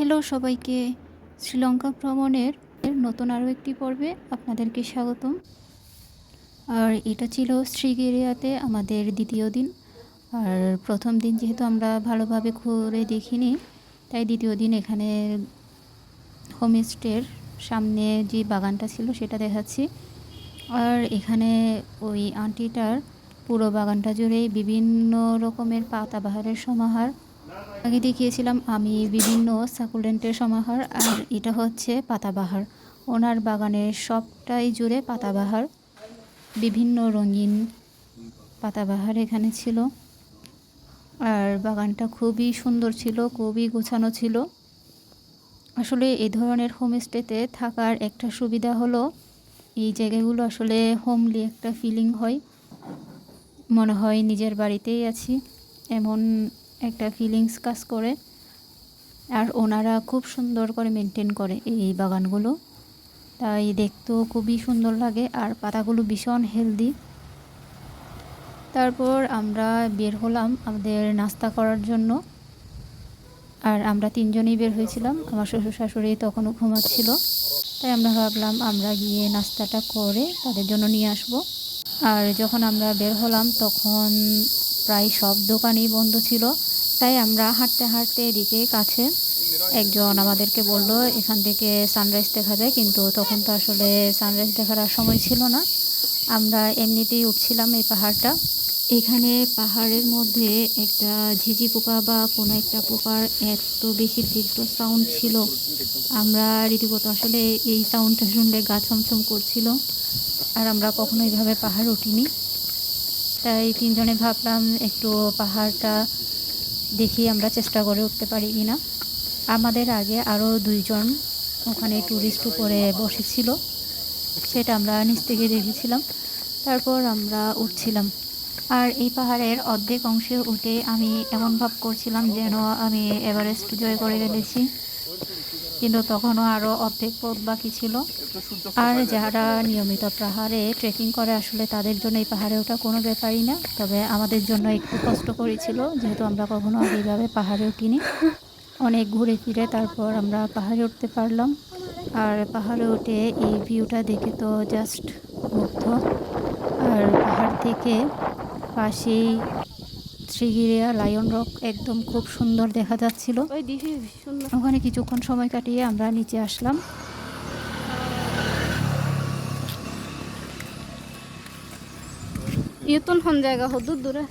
Hello সবাইকে, শ্রীলঙ্কা ভ্রমণের নতুন আরও একটি পর্বে আপনাদেরকে স্বাগতম। আর এটা ছিল শ্রীগিরিয়াতে আমাদের দ্বিতীয় দিন। আর প্রথম দিন যেহেতু আমরা ভালোভাবে ঘুরে দেখিনি, তাই দ্বিতীয় দিন এখানে হোমস্টের সামনে যে বাগানটা ছিল সেটা দেখাচ্ছি। আর এখানে ওই আন্টিটার পুরো বাগানটা জুড়েই বিভিন্ন রকমের পাতাবাহারের সমাহার। আগে দেখিয়েছিলাম আমি বিভিন্ন সাকুলেন্টের সমাহার, আর এটা হচ্ছে পাতাবাহার। ওনার বাগানের সবটাই জুড়ে পাতাবাহার, বিভিন্ন রঙিন পাতাবাহার এখানে ছিল। আর বাগানটা খুবই সুন্দর ছিল, খুবই গোছানো ছিল। আসলে এই ধরনের হোমস্টেতে থাকার একটা সুবিধা হলো এই জায়গাগুলো আসলে হোমলি একটা ফিলিং হয়, মনে হয় নিজের বাড়িতেই আছি এমন একটা ফিলিংস কাজ করে। আর ওনারা খুব সুন্দর করে মেনটেন করে এই বাগানগুলো, তাই দেখতেও খুবই সুন্দর লাগে। আর পাতাগুলো ভীষণ হেলদি। তারপর আমরা বের হলাম আমাদের নাস্তা করার জন্য। আর আমরা তিনজনেই বের হয়েছিলাম, আমার শ্বশুর শাশুড়ি তখনও ঘুমাচ্ছিল, তাই আমরা ভাবলাম আমরা গিয়ে নাস্তাটা করে তাদের জন্য নিয়ে আসব। আর যখন আমরা বের হলাম তখন প্রায় সব দোকানই বন্ধ ছিল, তাই আমরা হাঁটতে হাঁটতে এদিকে কাছে একজন আমাদেরকে বলল এখান থেকে সানরাইজ দেখা যায়, কিন্তু তখন তো আসলে সানরাইজ দেখার আর সময় ছিল না। আমরা এমনিতেই উঠছিলাম এই পাহাড়টা। এখানে পাহাড়ের মধ্যে একটা ঝিঝি পোকা বা কোনো একটা পোকার এত বেশি তীব্র সাউন্ড ছিল, আমরা রীতিমতো আসলে এই সাউন্ডটা শুনলে গা ছমছম করছিল। আর আমরা কখনো এইভাবে পাহাড় উঠিনি, তাই তিনজনে ভাবলাম একটু পাহাড়টা দেখি আমরা চেষ্টা করে উঠতে পারি কিনা। আমাদের আগে আরও দুইজন ওখানে ট্যুরিস্ট উপরে বসেছিল, সেটা আমরা নিচ থেকে দেখেছিলাম। তারপর আমরা উঠছিলাম। আর এই পাহাড়ের অর্ধেক অংশে উঠে আমি এমন ভাব করছিলাম যেন আমি এভারেস্ট জয় করে ফেলেছি, কিন্তু তখনও আরও অর্ধেক পথ বাকি ছিল। আর যারা নিয়মিত পাহাড়ে ট্রেকিং করে আসলে তাদের জন্য এই পাহাড়ে ওঠা কোনো ব্যাপারই না, তবে আমাদের জন্য একটু কষ্টকরই ছিল, যেহেতু আমরা কখনো এইভাবে পাহাড়ে উঠিনি। অনেক ঘুরে ফিরে তারপর আমরা পাহাড়ে উঠতে পারলাম। আর পাহাড়ে উঠে এই ভিউটা দেখে তো জাস্ট মুগ্ধ। আর পাহাড় থেকে পাশেই শ্রীগিরিয়া লায়ন রক একদম খুব সুন্দর দেখা যাচ্ছিল। ওখানে কিছুক্ষণ সময় কাটিয়ে আমরা নিচে আসলাম। ইউতুন হন জায়গা হদুর দূরে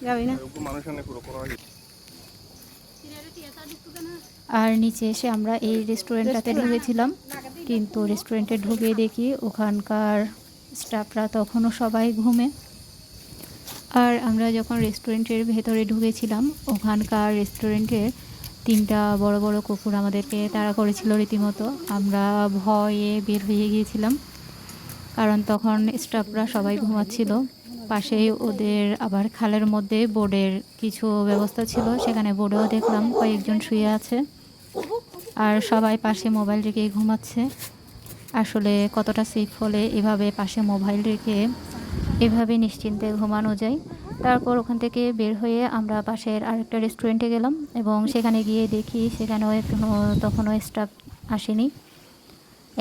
যাবি না। আর নিচে এসে আমরা এই রেস্টুরেন্টটাতে ঢুকেছিলাম, কিন্তু রেস্টুরেন্টে ঢুকে দেখি ওখানকার স্টাফরা তখনও সবাই ঘুমে। আর আমরা যখন রেস্টুরেন্টের ভেতরে ঢুকেছিলাম, ওখানকার রেস্টুরেন্টের তিনটা বড় বড় কুকুর আমাদেরকে তাড়া করেছিল রীতিমতো। আমরা ভয়ে বের হয়ে গিয়েছিলাম, কারণ তখন স্টাফরা সবাই ঘুমাচ্ছিল। পাশেই ওদের আবার খালের মধ্যে বোর্ডের কিছু ব্যবস্থা ছিল, সেখানে বোর্ডেও দেখলাম কয়েকজন শুয়ে আছে, আর সবাই পাশে মোবাইল রেখে ঘুমাচ্ছে। আসলে কতটা সেফ হলে এভাবে পাশে মোবাইল রেখে এভাবে নিশ্চিন্তে ঘুমানো যায়। তারপর ওখান থেকে বের হয়ে আমরা পাশের আরেকটা রেস্টুরেন্টে গেলাম, এবং সেখানে গিয়ে দেখি সেখানেও তখনও স্টাফ আসেনি।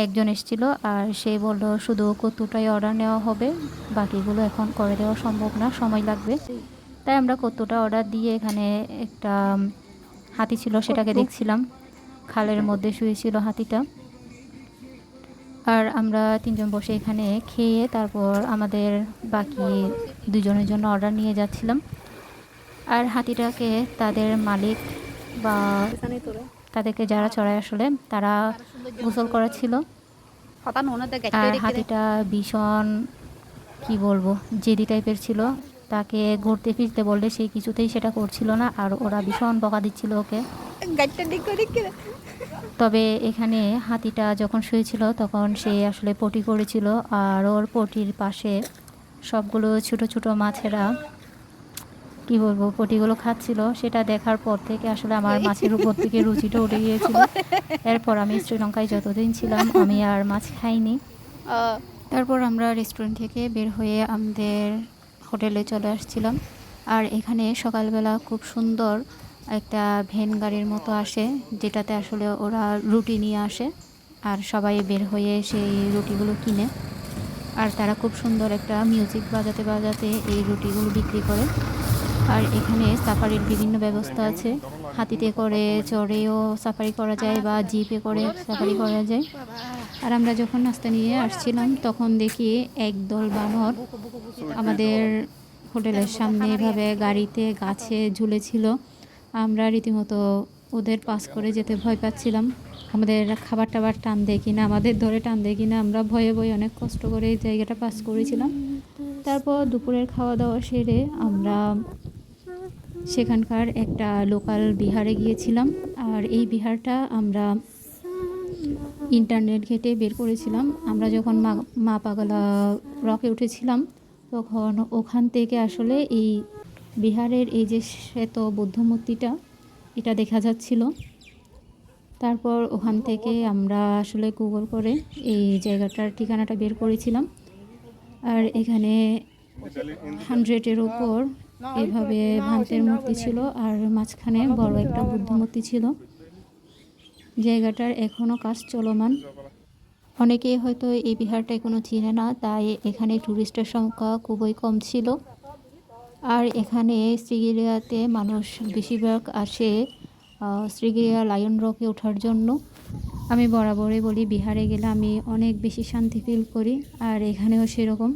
একজন এসেছিল, আর সে বলল শুধু কত্তুটাই অর্ডার নেওয়া হবে, বাকিগুলো এখন করে দেওয়া সম্ভব না, সময় লাগবে। তাই আমরা কত্তুটা অর্ডার দিয়ে এখানে একটা হাতি ছিল সেটাকে দেখছিলাম, খালের মধ্যে শুয়েছিল হাতিটা। আর আমরা তিনজন বসে এখানে খেয়ে তারপর আমাদের বাকি দুজনের জন্য অর্ডার নিয়ে যাচ্ছিলাম। আর হাতিটাকে তাদের মালিক বা তাদেরকে যারা চড়ায় আসলে তারা গোসল করাচ্ছিল। আর হাতিটা ভীষণ কি বলবো জেদি টাইপের ছিল, তাকে ঘুরতে ফিরতে বললে সে কিছুতেই সেটা করছিল না, আর ওরা ভীষণ বকা দিচ্ছিল ওকে। তবে এখানে হাতিটা যখন শুয়েছিল তখন সে আসলে পটি করেছিল, আর ওর পটির পাশে সবগুলো ছোট ছোট মাছেরা কি বলবো পটিগুলো খাচ্ছিল। সেটা দেখার পর থেকে আসলে আমার মাছের উপর থেকে রুচিটা উঠে গিয়েছিল। এরপর আমি শ্রীলঙ্কায় যতদিন ছিলাম আমি আর মাছ খাইনি। তারপর আমরা রেস্টুরেন্ট থেকে বের হয়ে আমাদের হোটেলে চলে আসছিলাম। আর এখানে সকালবেলা খুব সুন্দর একটা ভ্যান গাড়ির মতো আসে, যেটাতে আসলে ওরা রুটি নিয়ে আসে আর সবাই বের হয়ে সেই রুটিগুলো কিনে। আর তারা খুব সুন্দর একটা মিউজিক বাজাতে বাজাতে এই রুটিগুলো বিক্রি করে। আর এখানে সাফারির বিভিন্ন ব্যবস্থা আছে, হাতিতে করে চড়েও সাফারি করা যায় বা জিপে করে সাফারি করা যায়। আর আমরা যখন নাস্তা নিয়ে আসছিলাম তখন দেখি একদল বানর আমাদের হোটেলের সামনে এভাবে গাড়িতে গাছে ঝুলেছিল। আমরা রীতিমতো ওদের পাস করে যেতে ভয় পাচ্ছিলাম, আমাদের খাবার টাবার টান দেয় কিনা, আমাদের ধরে টান দেয় কিনা। আমরা ভয়ে ভয়ে অনেক কষ্ট করে এই জায়গাটা পাস করেছিলাম। তারপর দুপুরের খাওয়া দাওয়া সেরে আমরা সেখানকার একটা লোকাল বিহারে গিয়েছিলাম। আর এই বিহারটা আমরা ইন্টারনেট ঘেটে বের করেছিলাম। আমরা যখন মা পাগলা রকে উঠেছিলাম তখন ওখান থেকে আসলে এই বিহারের এই যে শ্বেত বৌদ্ধ মূর্তিটা এটা দেখা যাচ্ছিল। তারপর ওখান থেকে আমরা আসলে গুগল করে এই জায়গাটার ঠিকানাটা বের করেছিলাম। আর এখানে 100-এর উপর এভাবে ভান্তের মূর্তি ছিল আর মাঝখানে বড় একটা বুদ্ধ মূর্তি ছিল। জায়গাটার এখনও কাজ চলমান। অনেকেই হয়তো এই বিহারটা এখনও চিনে না, তাই এখানে ট্যুরিস্টের সংখ্যা খুবই কম ছিল। আর এখানে শ্রীগিরিয়াতে মানুষ বেশিরভাগ আসে শ্রীগিরিয়া লায়ন রকে ওঠার জন্য। আমি বরাবরই বলি বিহারে গেলে আমি অনেক বেশি শান্তি ফিল করি, আর এখানেও সেরকম।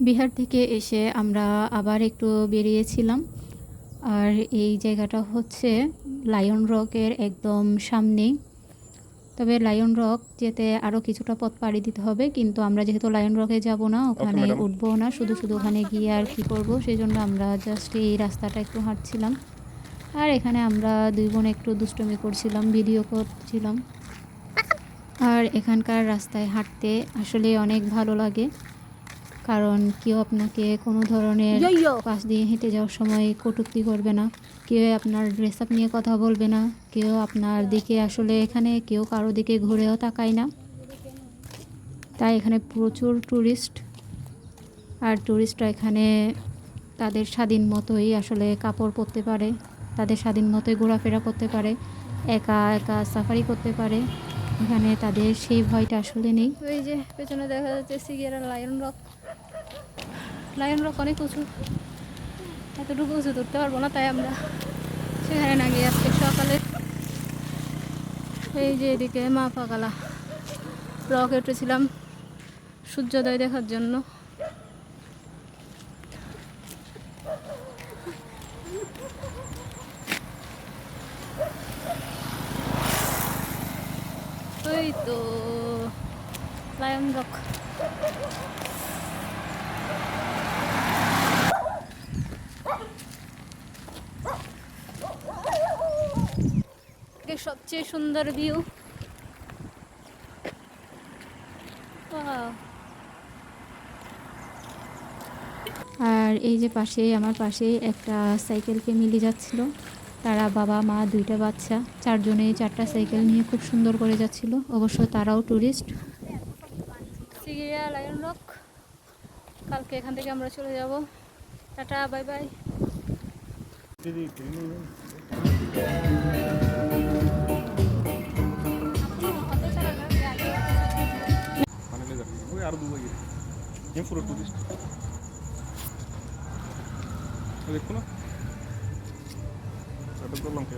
বিহার থেকে এসে আমরা আবার একটু বেরিয়েছিলাম। আর এই জায়গাটা হচ্ছে লায়ন রকের একদম সামনেই। তবে লায়ন রক যেতে আরও কিছুটা পথ পাড়ি দিতে হবে, কিন্তু আমরা যেহেতু লায়ন রকে যাব না, ওখানে উঠবো না, শুধু শুধু ওখানে গিয়ে আর কি করবো, সেই জন্য আমরা জাস্ট এই রাস্তাটা একটু হাঁটছিলাম। আর এখানে আমরা দুই বোন একটু দুষ্টুমি করছিলাম, ভিডিও করছিলাম। আর এখানকার রাস্তায় হাঁটতে আসলে অনেক ভালো লাগে, কারণ কেউ আপনাকে কোনো ধরনের পাশ দিয়ে হেঁটে যাওয়ার সময় কটূক্তি করবে না, কেউ আপনার ড্রেস আপ নিয়ে কথা বলবে না, কেউ আপনার দিকে আসলে এখানে কেউ কারো দিকে ঘুরেও তাকায় না। তাই এখানে প্রচুর ট্যুরিস্ট। আর ট্যুরিস্টরা এখানে তাদের স্বাধীন মতোই আসলে কাপড় পরতে পারে, তাদের স্বাধীন মতোই ঘোরাফেরা করতে পারে, একা একা সাফারি করতে পারে। এখানে তাদের সেই ভয়টা আসলে নেই। ওই যে পেছনে দেখা যাচ্ছে শ্রীগিরিয়া লায়ন রক। লায়ন রক অনেক উঁচু, এতটুকু উঁচু ধরতে পারবো না, তাই আমরা সেখানে না গিয়ে আজকে সকালে এই যে এদিকে মা পাগলা রকে উঠেছিলাম সূর্যোদয় দেখার জন্য। ওই তো লায়ন রক। সবচেয়ে সুন্দর ভিউ। আর এই যে পাশে আমার পাশে একটা সাইকেল ফ্যামিলি যাচ্ছিল, তারা বাবা মা দুইটা বাচ্চা, চারজনে 4টা সাইকেল নিয়ে খুব সুন্দর করে যাচ্ছিল। অবশ্য তারাও ট্যুরিস্ট। শ্রীগিরিয়া lion rock. কালকে এখান থেকে আমরা চলে যাব। Tata, bye bye. দেখো না, এটা তো লঙ্কা